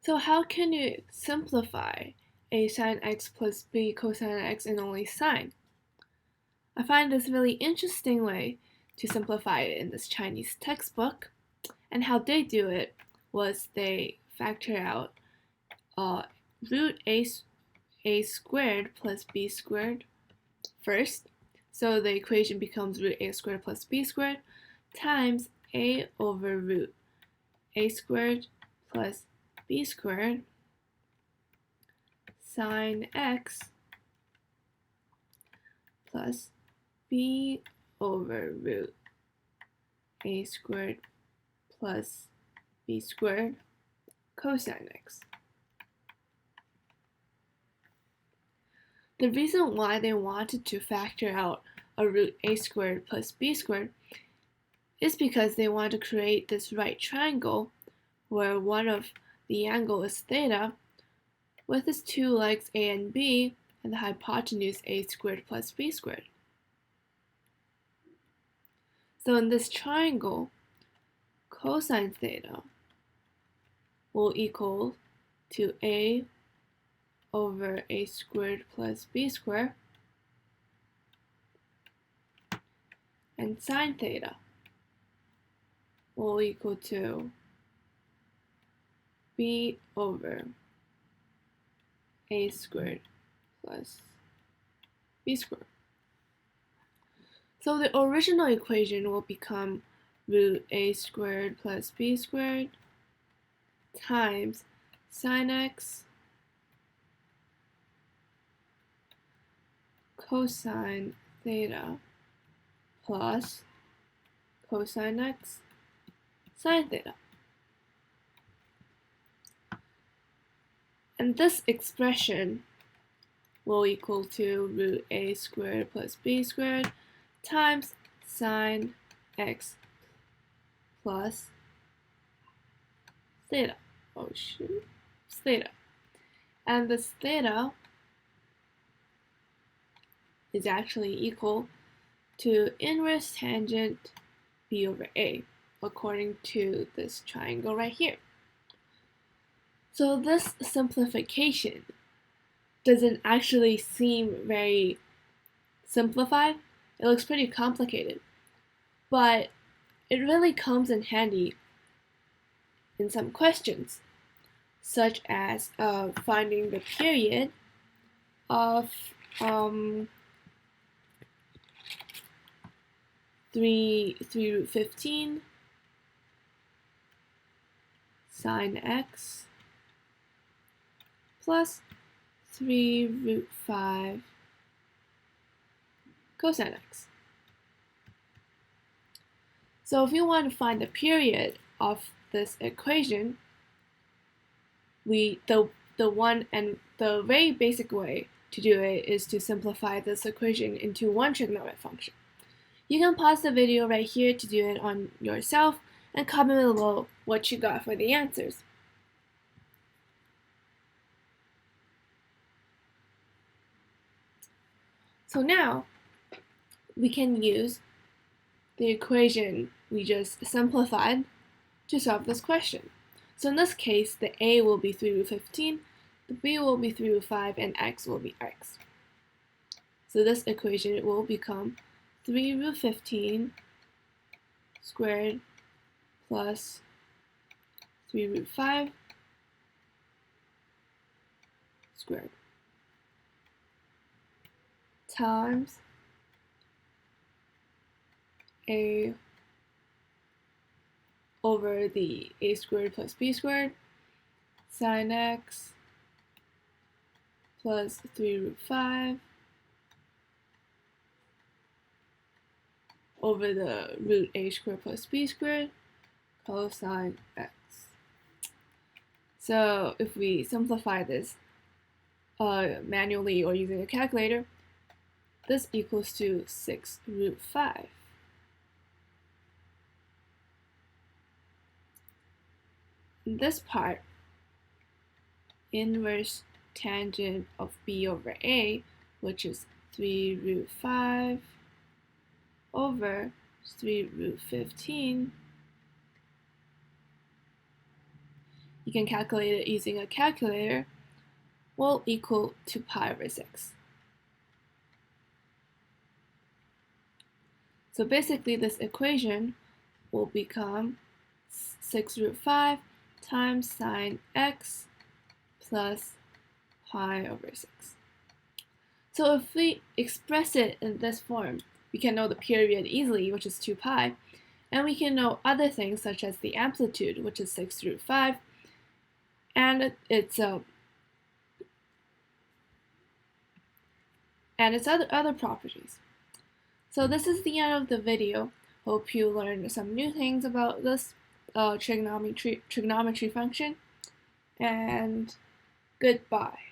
So how can you simplify a sine x plus b cosine x and only sine? I find this really interesting way to simplify it in this Chinese textbook, and how they do it was they factor out root a squared plus b squared first, so the equation becomes root a squared plus b squared times a over root a squared plus b squared sine x plus b over root a squared plus b squared cosine x. The reason why they wanted to factor out a root a squared plus b squared is because they want to create this right triangle where one of the angle is theta with its two legs a and b and the hypotenuse a squared plus b squared. So in this triangle, cosine theta will equal to a over a squared plus b squared, and sine theta will equal to b over a squared plus b squared. So the original equation will become root a squared plus b squared times sine x cosine theta plus cosine x sine theta. And this expression will equal to root a squared plus b squared times sine x plus theta. It's theta. And this theta is actually equal to inverse tangent b over a, according to this triangle right here. So this simplification doesn't actually seem very simplified. It looks pretty complicated, but it really comes in handy in some questions, such as finding the period of 3 root 15 sine x plus 3 root 5 cosine x. So if you want to find the period of this equation, the very basic way to do it is to simplify this equation into one trigonometric function. You can pause the video right here to do it on yourself and comment below what you got for the answers. So now we can use the equation we just simplified to solve this question. So in this case, the a will be 3 root 15, the b will be 3 root 5, and x will be x. So this equation will become 3 root 15 squared plus 3 root 5 squared times a over the a squared plus b squared sine x plus 3 root 5 over the root a squared plus b squared cosine x. So if we simplify this manually or using a calculator, this equals to 6 root 5. In this part, inverse tangent of b over a, which is 3 root 5 over 3 root 15, you can calculate it using a calculator, will equal to pi over 6. So basically this equation will become 6 root 5 times sine x plus pi over 6. So if we express it in this form, we can know the period easily, which is 2 pi, and we can know other things such as the amplitude, which is 6 root 5, and its other properties. So this is the end of the video. Hope you learned some new things about this trigonometry function, and goodbye.